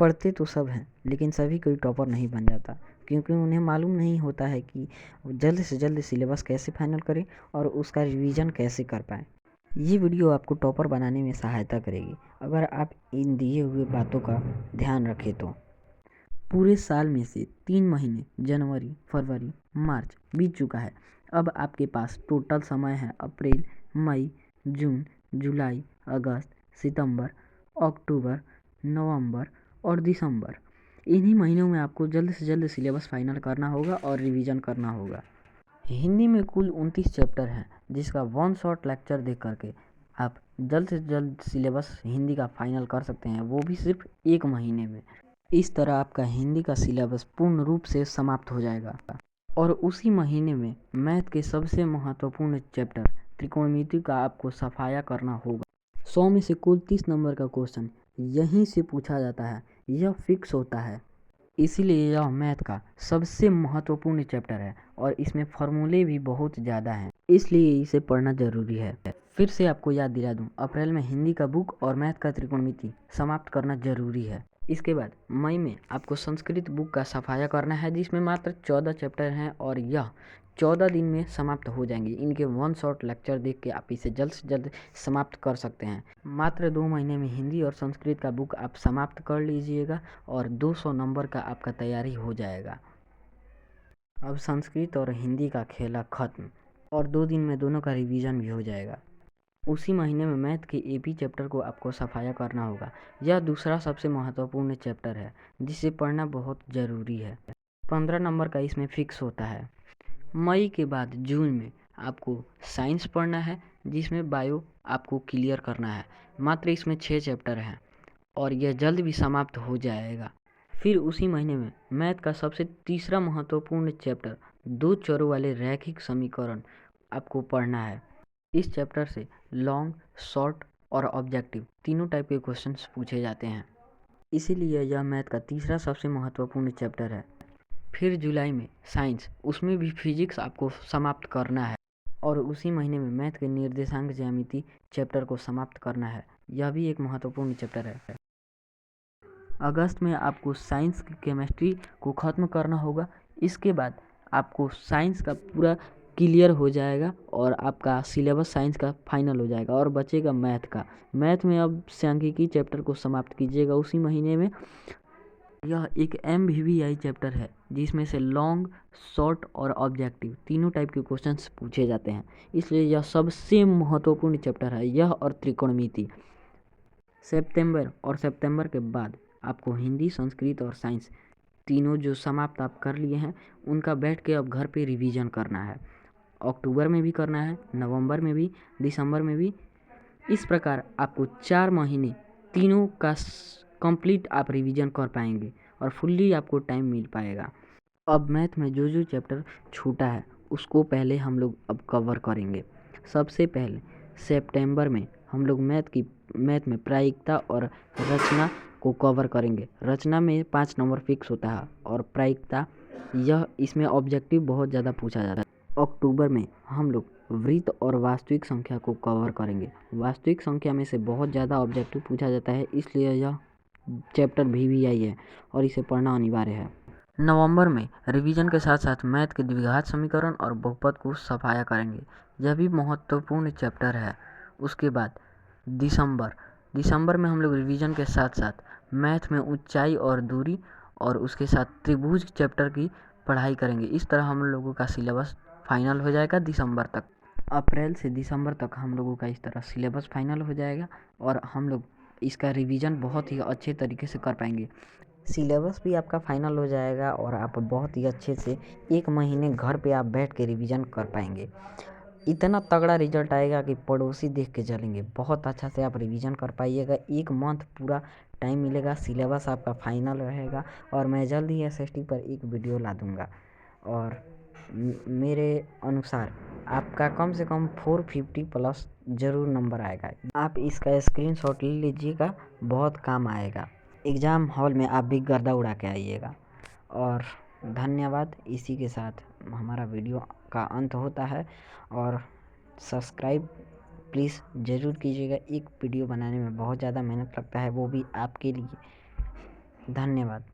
पढ़ते तो सब हैं, लेकिन सभी कोई टॉपर नहीं बन जाता, क्योंकि उन्हें मालूम नहीं होता है कि जल्द से जल्द सिलेबस कैसे फाइनल करें और उसका रिवीजन कैसे कर पाएँ। ये वीडियो आपको टॉपर बनाने में सहायता करेगी अगर आप इन दिए हुए बातों का ध्यान रखें तो। पूरे साल में से 3 महीने जनवरी, फरवरी, मार्च बीत चुका है। अब आपके पास टोटल समय है अप्रैल, मई, जून, जुलाई, अगस्त, सितंबर, अक्टूबर, नवंबर और दिसंबर। इन्हीं महीनों में आपको जल्द से जल्द सिलेबस फाइनल करना होगा और रिवीजन करना होगा। हिंदी में कुल 29 चैप्टर हैं, जिसका वन शॉट लेक्चर देख करके आप जल्द से जल्द सिलेबस हिंदी का फाइनल कर सकते हैं, वो भी सिर्फ 1 महीने में। इस तरह आपका हिंदी का सिलेबस पूर्ण रूप से समाप्त हो जाएगा और उसी महीने में मैथ के सबसे महत्वपूर्ण चैप्टर त्रिकोणमिति का आपको सफाया करना होगा। 100 में से कुल 30 नंबर का क्वेश्चन यहीं से पूछा जाता है, यह फिक्स होता है। इसीलिए यह मैथ का सबसे महत्वपूर्ण चैप्टर है और इसमें फॉर्मूले भी बहुत ज़्यादा हैं, इसलिए इसे पढ़ना ज़रूरी है। फिर से आपको याद दिला दूं, अप्रैल में हिंदी का बुक और मैथ का त्रिकोणमिति समाप्त करना ज़रूरी है। इसके बाद मई में आपको संस्कृत बुक का सफाया करना है, जिसमें मात्र 14 चैप्टर हैं और यह 14 दिन में समाप्त हो जाएंगे। इनके वन शॉट लेक्चर देख के आप इसे जल्द से जल्द समाप्त कर सकते हैं। मात्र 2 महीने में हिंदी और संस्कृत का बुक आप समाप्त कर लीजिएगा और 200 नंबर का आपका तैयारी हो जाएगा। अब संस्कृत और हिंदी का खेला खत्म और 2 दिन में दोनों का रिवीजन भी हो जाएगा। उसी महीने में मैथ के एपी चैप्टर को आपको सफाया करना होगा। यह दूसरा सबसे महत्वपूर्ण चैप्टर है, जिसे पढ़ना बहुत ज़रूरी है। 15 नंबर का इसमें फिक्स होता है। मई के बाद जून में आपको साइंस पढ़ना है, जिसमें बायो आपको क्लियर करना है। मात्र इसमें 6 चैप्टर हैं और यह जल्द भी समाप्त हो जाएगा। फिर उसी महीने में मैथ का सबसे तीसरा महत्वपूर्ण चैप्टर 2 चरों वाले रैखिक समीकरण आपको पढ़ना है। इस चैप्टर से लॉन्ग, शॉर्ट और ऑब्जेक्टिव तीनों टाइप के क्वेश्चंस पूछे जाते हैं, इसीलिए यह मैथ का तीसरा सबसे महत्वपूर्ण चैप्टर है। फिर जुलाई में साइंस, उसमें भी फिजिक्स आपको समाप्त करना है और उसी महीने में मैथ के निर्देशांक ज्यामिति चैप्टर को समाप्त करना है। यह भी एक महत्वपूर्ण चैप्टर है। अगस्त में आपको साइंस की केमिस्ट्री को ख़त्म करना होगा। इसके बाद आपको साइंस का पूरा क्लियर हो जाएगा और आपका सिलेबस साइंस का फाइनल हो जाएगा और बचेगा मैथ का। मैथ में अब सांख्यिकी चैप्टर को समाप्त कीजिएगा उसी महीने में। यह एक MVVI चैप्टर है, जिसमें से लॉन्ग, शॉर्ट और ऑब्जेक्टिव तीनों टाइप के क्वेश्चंस पूछे जाते हैं, इसलिए यह सबसे महत्वपूर्ण चैप्टर है, यह और त्रिकोणमिति। सितंबर के बाद आपको हिंदी, संस्कृत और साइंस तीनों जो समाप्त आप कर लिए हैं, उनका बैठ के अब घर पे रिवीजन करना है। अक्टूबर में भी करना है, नवंबर में भी, दिसंबर में भी। इस प्रकार आपको 4 महीने तीनों का कंप्लीट आप रिवीजन कर पाएंगे और फुल्ली आपको टाइम मिल पाएगा। अब मैथ में जो जो चैप्टर छूटा है, उसको पहले हम लोग अब कवर करेंगे। सबसे पहले सितंबर में हम लोग मैथ में प्रायिकता और रचना को कवर करेंगे। रचना में 5 नंबर फिक्स होता है और प्रायिकता यह इसमें ऑब्जेक्टिव बहुत ज़्यादा पूछा जाता है। अक्टूबर में हम लोग वृत्त और वास्तविक संख्या को कवर करेंगे। वास्तविक संख्या में से बहुत ज़्यादा ऑब्जेक्टिव पूछा जाता है, इसलिए यह चैप्टर VVI है और इसे पढ़ना अनिवार्य है। नवंबर में रिवीजन के साथ साथ मैथ के द्विघात समीकरण और बहुपद को सफाया करेंगे, यह भी महत्वपूर्ण चैप्टर है। उसके बाद दिसंबर में हम लोग रिवीजन के साथ साथ मैथ में ऊंचाई और दूरी और उसके साथ त्रिभुज चैप्टर की पढ़ाई करेंगे। इस तरह हम लोगों का सिलेबस फाइनल हो जाएगा दिसंबर तक। अप्रैल से दिसंबर तक हम लोगों का इस तरह सिलेबस फाइनल हो जाएगा और हम लोग इसका रिवीजन बहुत ही अच्छे तरीके से कर पाएंगे। सिलेबस भी आपका फाइनल हो जाएगा और आप बहुत ही अच्छे से 1 महीने घर पे आप बैठ के रिवीजन कर पाएंगे। इतना तगड़ा रिजल्ट आएगा कि पड़ोसी देख के चलेंगे। बहुत अच्छा से आप रिवीजन कर पाइएगा। 1 मंथ पूरा टाइम मिलेगा, सिलेबस आपका फाइनल रहेगा और मैं जल्द ही SST पर एक वीडियो ला दूँगा और मेरे अनुसार आपका कम से कम 450 प्लस ज़रूर नंबर आएगा। आप इसका स्क्रीनशॉट ले लीजिएगा, बहुत काम आएगा। एग्ज़ाम हॉल में आप भी गर्दा उड़ा के आइएगा। और धन्यवाद। इसी के साथ हमारा वीडियो का अंत होता है और सब्सक्राइब प्लीज़ ज़रूर कीजिएगा। एक वीडियो बनाने में बहुत ज़्यादा मेहनत लगता है, वो भी आपके लिए। धन्यवाद।